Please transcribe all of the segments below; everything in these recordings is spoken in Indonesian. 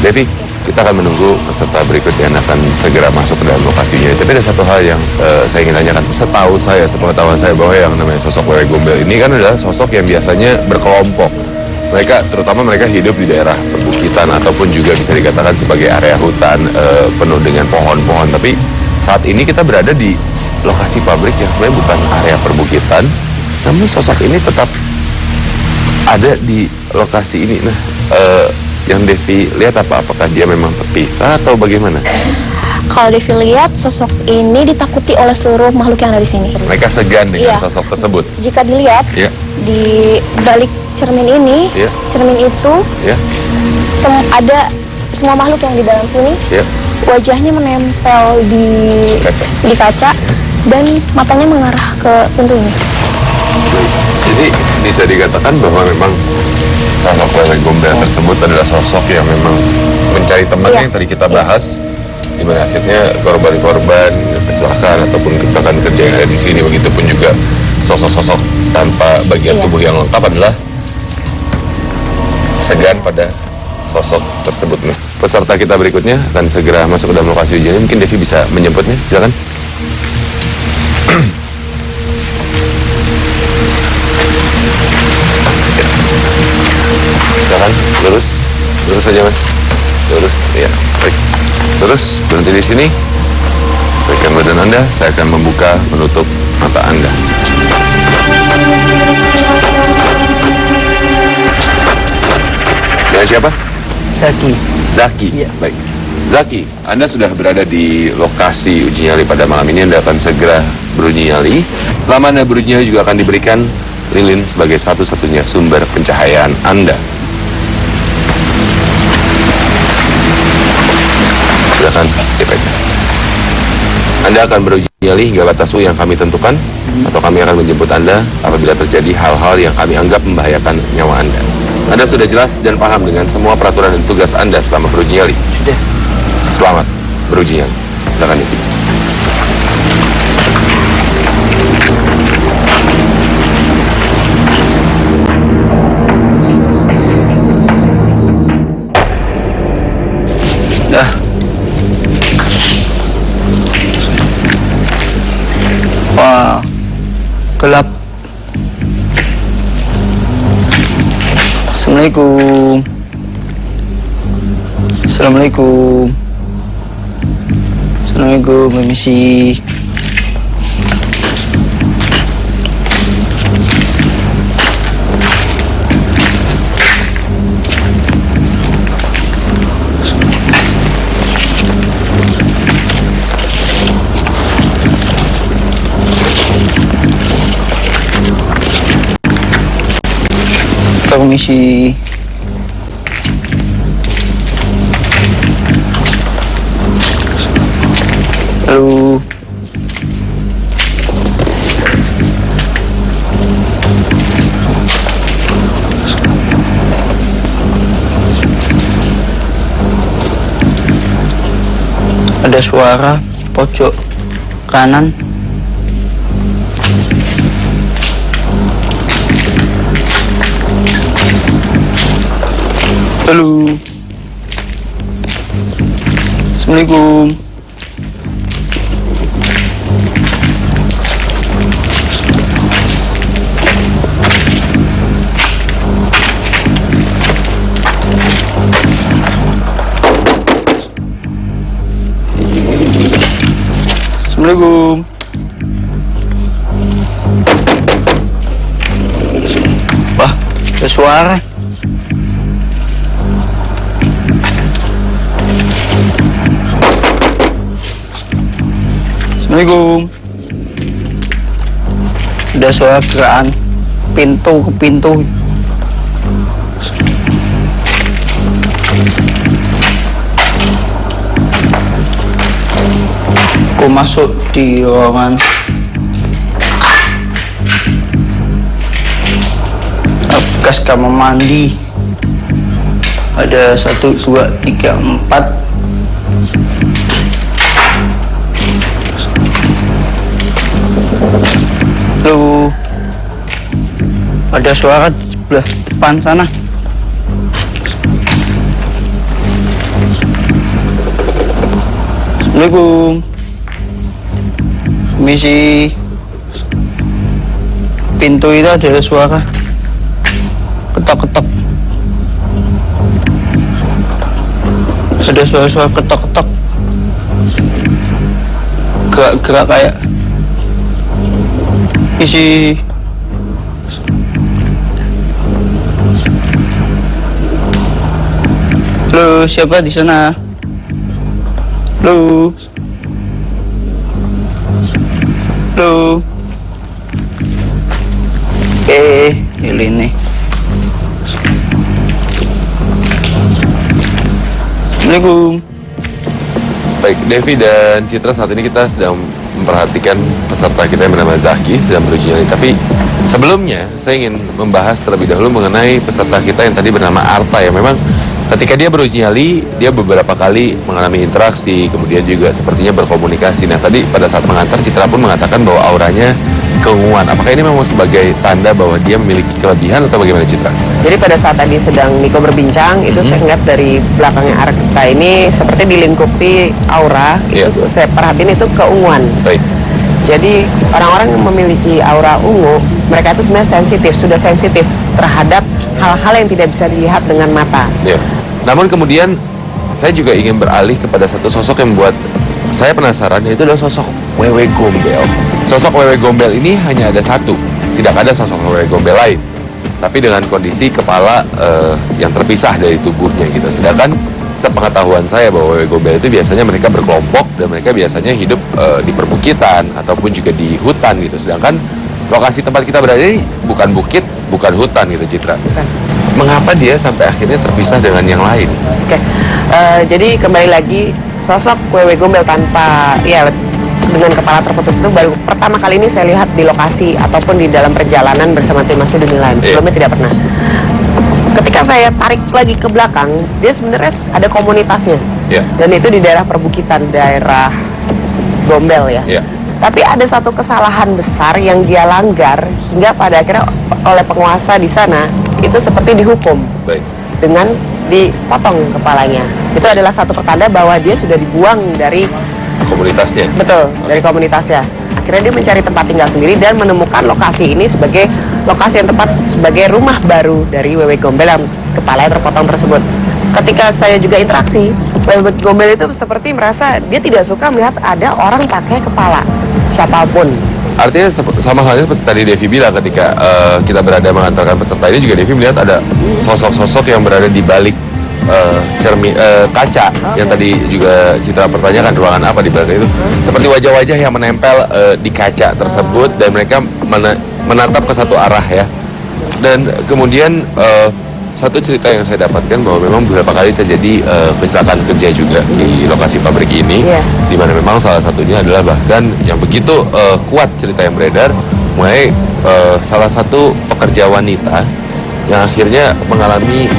Devi, kita akan menunggu peserta berikutnya yang akan segera masuk ke dalam lokasinya. Tapi ada satu hal yang saya ingin tanyakan. Setahu saya, sepengetahuan saya, bahwa yang namanya sosok Wewe Gombel ini kan adalah sosok yang biasanya berkelompok. Mereka, terutama mereka hidup di daerah perbukitan ataupun juga bisa dikatakan sebagai area hutan penuh dengan pohon-pohon. Tapi saat ini kita berada di lokasi pabrik yang sebenarnya bukan area perbukitan, namun sosok ini tetap ada di lokasi ini. Nah, yang Devi lihat apakah dia memang terpisah atau bagaimana? Kalau Devi lihat, sosok ini ditakuti oleh seluruh makhluk yang ada di sini. Mereka segan dengan sosok tersebut. Jika dilihat di balik cermin ini, cermin itu ada semua makhluk yang di dalam sini. Wajahnya menempel di kaca dan matanya mengarah ke pintu ini. Jadi bisa dikatakan bahwa memang sosok Wewe Gombel tersebut adalah sosok yang memang mencari temannya yang tadi kita bahas, di mana akhirnya korban-korban kecelakaan ataupun kecelakaan kerja yang ada di sini. Begitupun juga sosok-sosok tanpa bagian tubuh yang lengkap adalah segan pada sosok tersebut. Peserta kita berikutnya akan segera masuk ke dalam lokasi ujiannya. Mungkin Devi bisa menjemputnya, silakan. Silakan, lurus saja mas, lurus, ya, baik. Terus berhenti di sini. Berikan badan Anda, saya akan membuka, menutup mata Anda. Dengan siapa? Zaki. Iya. Baik. Zaki, Anda sudah berada di lokasi uji nyali pada malam ini. Anda akan segera beruji nyali. Selama Anda beruji nyali juga akan diberikan lilin sebagai satu-satunya sumber pencahayaan Anda. Silakan dipegang. Anda akan beruji nyali hingga batas waktu yang kami tentukan, atau kami akan menjemput Anda apabila terjadi hal-hal yang kami anggap membahayakan nyawa Anda. Anda sudah jelas dan paham dengan semua peraturan dan tugas Anda selama beruji nyali? Sudah. Selamat beruji nyali. Silakan Devi. Dah. Wah, gelap. Assalamualaikum. Assalamualaikum, permisi. Permisi. Halo. Ada suara pojok kanan. Halo. Assalamualaikum. Assalamualaikum. Wah, ada suara. Assalamualaikum. Ada suara gerakan pintu ke pintu. Aku masuk di ruangan bekas kamar mandi. Ada 1, 2, 3, 4. Halo. Ada suara di sebelah depan sana. Assalamualaikum. Misi pintu itu ada suara ketok-ketok. Ada suara-suara ketok-ketok. Gerak-gerak kayak isi. Halo, siapa di sana? Halo. Halo. Ini. Assalamualaikum. Baik, Devi dan Citra, saat ini kita sedang memperhatikan peserta kita yang bernama Zaki sedang beruji nyali. Tapi sebelumnya saya ingin membahas terlebih dahulu mengenai peserta kita yang tadi bernama Arta, yang memang ketika dia beruji nyali, dia beberapa kali mengalami interaksi, kemudian juga sepertinya berkomunikasi. Nah, tadi pada saat mengantar, Citra pun mengatakan bahwa auranya keunguan. Apakah ini memang sebagai tanda bahwa dia memiliki kelebihan atau bagaimana, Citra? Jadi pada saat tadi sedang Niko berbincang, itu saya ngeliat dari belakangnya Arta ini seperti dilingkupi aura. Itu saya perhatiin itu keunguan. Baik. Jadi orang-orang yang memiliki aura ungu, mereka itu sebenarnya sudah sensitif terhadap hal-hal yang tidak bisa dilihat dengan mata. Ya. Namun kemudian saya juga ingin beralih kepada satu sosok yang membuat saya penasaran, yaitu adalah sosok Wewe Gombel. Sosok Wewe Gombel ini hanya ada satu, tidak ada sosok Wewe Gombel lain, tapi dengan kondisi kepala yang terpisah dari tubuhnya gitu. Sedangkan sepengetahuan saya bahwa Wewe Gombel itu biasanya mereka berkelompok dan mereka biasanya hidup di perbukitan ataupun juga di hutan gitu. Sedangkan lokasi tempat kita berada ini bukan bukit, bukan hutan gitu, Citra. Bukan. Mengapa dia sampai akhirnya terpisah dengan yang lain? Oke. Jadi kembali lagi, sosok Wewe Gombel tanpa dengan kepala terputus itu baru pertama kali ini saya lihat di lokasi ataupun di dalam perjalanan bersama tim Masjid Milan. Sebelumnya tidak pernah. Ketika saya tarik lagi ke belakang, dia sebenarnya ada komunitasnya. Dan itu di daerah perbukitan, daerah Gombel ya. Tapi ada satu kesalahan besar yang dia langgar hingga pada akhirnya oleh penguasa di sana itu seperti dihukum. Baik. Dengan dipotong kepalanya. Itu adalah satu pertanda bahwa dia sudah dibuang dari komunitasnya. Betul, dari komunitasnya. Akhirnya dia mencari tempat tinggal sendiri dan menemukan lokasi ini sebagai lokasi yang tepat sebagai rumah baru dari Wewe Gombel yang kepalanya terpotong tersebut. Ketika saya juga interaksi, Wewe Gombel itu seperti merasa dia tidak suka melihat ada orang pakai kepala siapapun. Artinya sama halnya seperti tadi Devi bilang, ketika kita berada mengantarkan peserta ini juga Devi melihat ada sosok-sosok yang berada di balik kaca yang tadi juga Citra pertanyakan ruangan apa di belakang itu, seperti wajah-wajah yang menempel di kaca tersebut dan mereka menatap ke satu arah ya. Dan kemudian satu cerita yang saya dapatkan bahwa memang beberapa kali terjadi kecelakaan kerja juga di lokasi pabrik ini, di mana memang salah satunya adalah bahkan yang begitu kuat cerita yang beredar mulai salah satu pekerja wanita yang akhirnya mengalami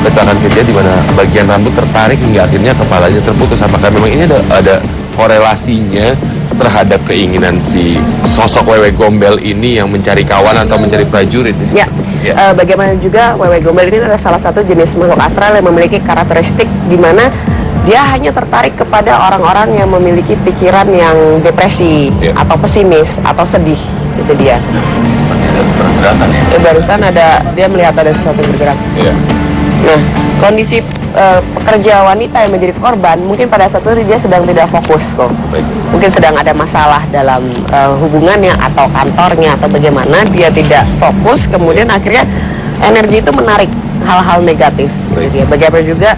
kecelakaan kerja di mana bagian rambut tertarik hingga akhirnya kepalanya terputus. Apakah memang ini ada korelasinya terhadap keinginan si sosok Wewe Gombel ini yang mencari kawan atau mencari prajurit? Bagaimana juga Wewe Gombel ini adalah salah satu jenis makhluk astral yang memiliki karakteristik di mana dia hanya tertarik kepada orang-orang yang memiliki pikiran yang depresi atau pesimis atau sedih. Itu dia. Seperti ada pergerakan ya? Barusan dia melihat ada sesuatu yang bergerak. Nah, kondisi pekerja wanita yang menjadi korban mungkin pada saat itu dia sedang tidak fokus kok. Mungkin sedang ada masalah dalam hubungannya atau kantornya atau bagaimana dia tidak fokus, kemudian akhirnya energi itu menarik hal-hal negatif. Gitu ya. Bagaimana juga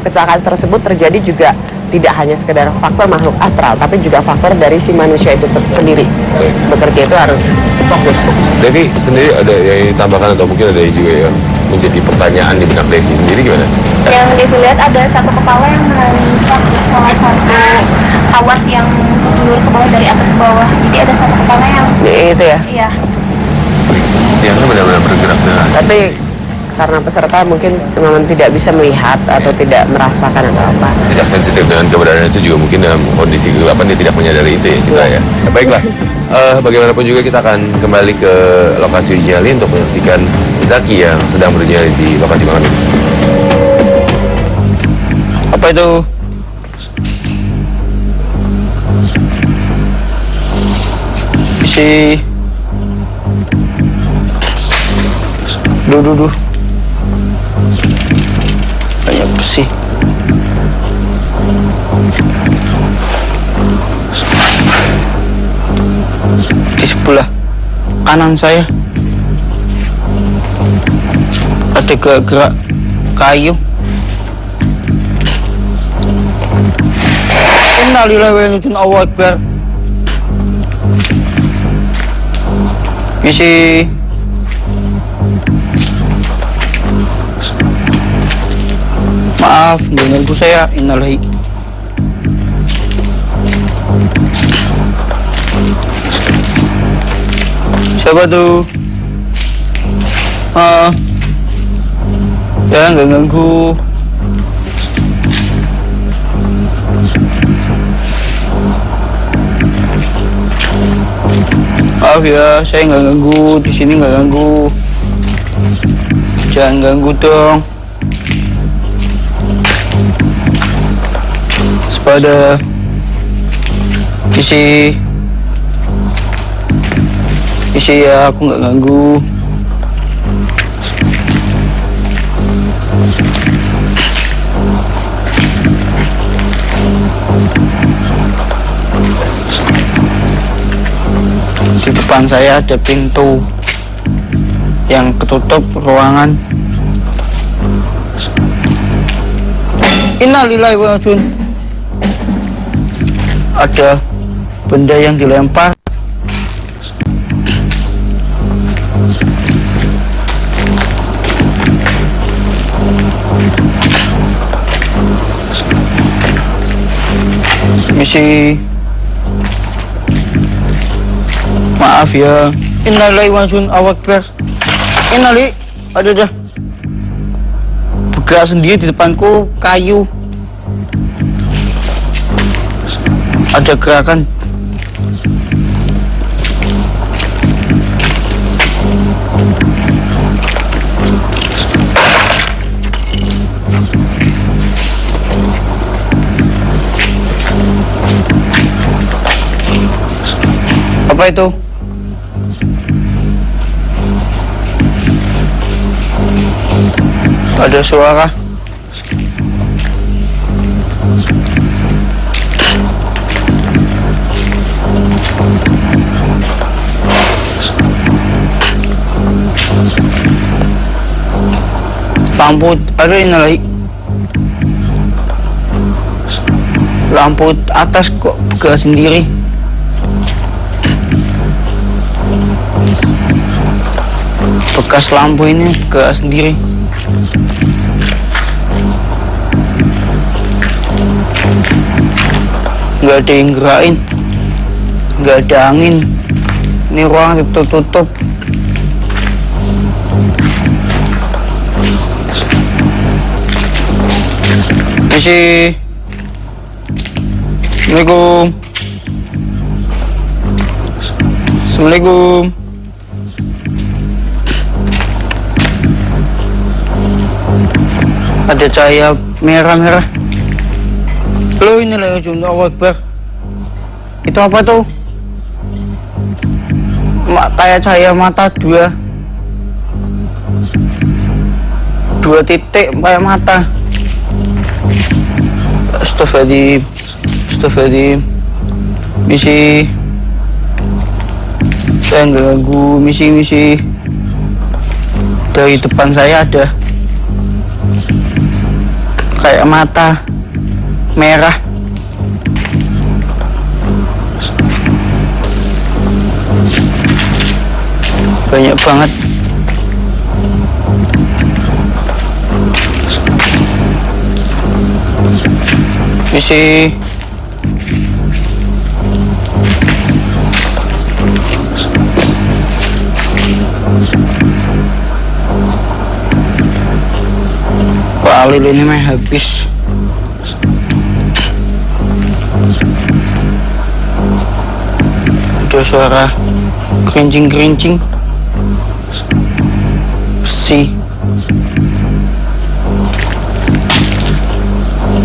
kecelakaan tersebut terjadi juga tidak hanya sekedar faktor makhluk astral, tapi juga faktor dari si manusia itu sendiri. Bekerja itu harus fokus. Devi sendiri ada yang ditambahkan atau mungkin ada juga yang menjadi pertanyaan di benak Devi sendiri gimana? Yang Devi lihat ada satu kepala yang menanjak di salah satu kawat yang menurut ke bawah dari atas ke bawah. Jadi ada satu kepala yang itu ya? Iya. Tiangnya benar-benar bergerak dengan. Tapi karena peserta mungkin memang tidak bisa melihat atau tidak merasakan atau apa. Tidak sensitif dengan keberadaan itu juga mungkin dalam kondisi kegelapan dia tidak menyadari itu ya, Citra ya. Baiklah, bagaimanapun juga kita akan kembali ke lokasi uji nyali untuk menyaksikan Zaki yang sedang beruji nyali di lokasi malam ini. Apa itu? Misi. Duh. Banyak besi. Di sebelah kanan saya ada gerak kayu. Innalillahi wa inna ilaihi raji'un. Allahu Akbar. Misi. Maaf, ganggu saya. Innalillahi. Siapa tuh? Jangan ganggu. Maaf ya, saya nggak ganggu. Di sini nggak ganggu. Jangan ganggu dong. Sepada isi ya, aku nggak ganggu. Di depan saya ada pintu yang ketutup ruangan. Innalillahi wa inna ilaihi raji'un. Ada benda yang dilempar. Misi. Maaf ya. Innalillahi wa inna ilaihi raji'un. Allahu Akbar. Innalillahi. Ada. Bergerak sendiri di depanku kayu. Ada gerakan. Apa itu? Ada suara. Lampu ada ini lagi. Lampu atas kok bergerak sendiri. Bekas lampu ini bergerak sendiri. Nggak ada yang gerakin, nggak ada angin. Ini ruangan tertutup. Misi. Assalamualaikum. Assalamualaikum. Ada cahaya merah-merah. Lo ini lah yang Allahu Akbar. Itu apa tuh? Kayak cahaya mata dua titik kayak mata. Astagfirullahaladzim. Misi. Saya nggak ganggu. Misi. Dari depan saya ada kayak mata merah. Banyak banget. Misi. Pak Alil ini mah habis. Ada suara kerincing besi.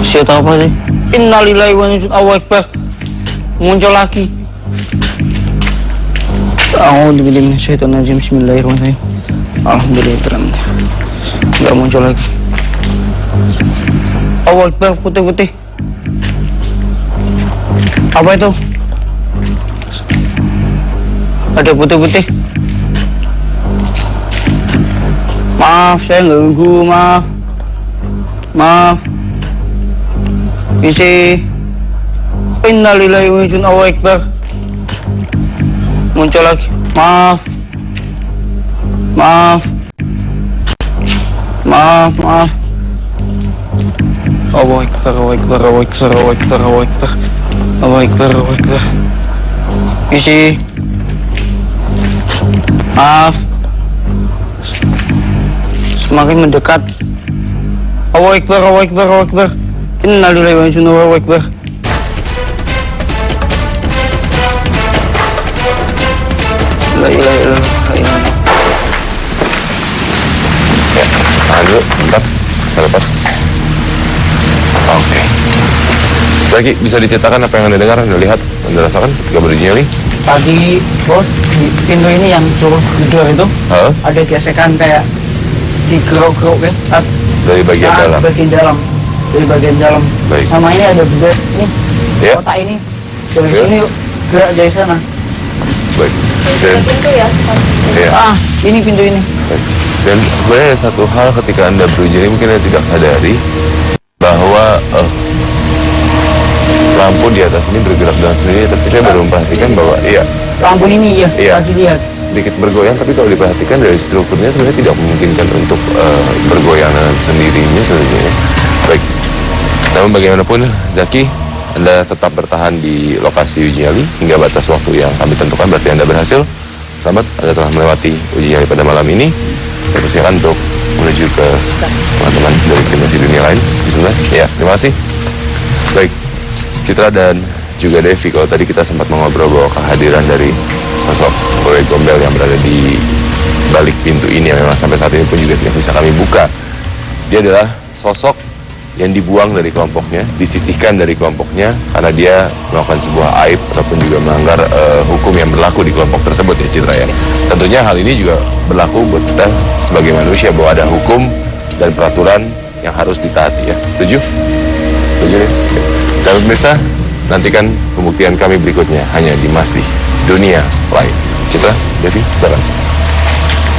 Siapa apa sih? Innalillahi wa inna ilaihi raji'un. Allahu Akbar. Muncul lagi. A'udzubillahi minasyaitonirrajim. Bismillahirrahmanirrahim. Alhamdulillah. Nggak muncul lagi. Allahu Akbar, putih-putih. Apa itu? Ada putih-putih. Maaf, saya ganggu, maaf. Maaf. Isi. Innalillahi wa inna ilaihi raji'un. Allahu Akbar. Muncul lagi. Maaf. Maaf. Maaf, maaf. Allahu Akbar, Allahu Akbar, Allahu Akbar, Allahu Akbar, Allahu Akbar. Allahu Akbar, Allahu Akbar. Isi. Maaf. Semakin mendekat. Allahu Akbar, Allahu Akbar, Allahu Akbar. Innalillahi wa inna ilaihi raji'un. Allahu Akbar. La ilaha illallah. Ya, tahan dulu, bentar. Saya lepas. Oke. Lagi bisa diceritakan apa yang Anda dengar, Anda lihat, Anda rasakan ketika beruji nyali? Tadi bos di pintu ini yang suruh gedor itu ada gesekan kayak digerok-gerok ya. Dari bagian dalam. Bagian dalam. Dari bagian dalam. Baik. Sama ini ada beda nih. Ya. Kotak ini. Dari sini yuk gerak dari sana. Baik. Dan, Pintu ya. ya. Ini pintu ini. Baik. Dan sebenarnya ada satu hal ketika Anda beruji nyali mungkin Anda tidak sadari bahwa lampu di atas ini bergerak dengan sendiri, tapi saya baru memperhatikan bahwa Lampu ini Iya. lagi lihat. sedikit bergoyang, tapi kalau diperhatikan dari strukturnya sebenarnya tidak memungkinkan untuk bergoyang dengan sendirinya sebenarnya. Baik, namun bagaimanapun Zaki, Anda tetap bertahan di lokasi uji nyali hingga batas waktu yang kami tentukan, berarti Anda berhasil. Selamat, Anda telah melewati uji nyali pada malam ini. Saya persilakan untuk menuju ke teman-teman dari dimensi dunia lain. Bismillah. Ya, terima kasih. Baik, Citra dan juga Devi, kalau tadi kita sempat mengobrol bahwa kehadiran dari sosok Roy Gombel yang berada di balik pintu ini yang memang sampai saat ini pun juga tidak bisa kami buka. Dia adalah sosok yang dibuang dari kelompoknya, disisihkan dari kelompoknya karena dia melakukan sebuah aib ataupun juga melanggar hukum yang berlaku di kelompok tersebut ya Citra ya. Tentunya hal ini juga berlaku buat kita sebagai manusia bahwa ada hukum dan peraturan yang harus ditaati ya. Setuju? Setuju nih? Dan pemirsa, nantikan pembuktian kami berikutnya hanya di Masih Dunia Lain. Citra, Devi, silakan.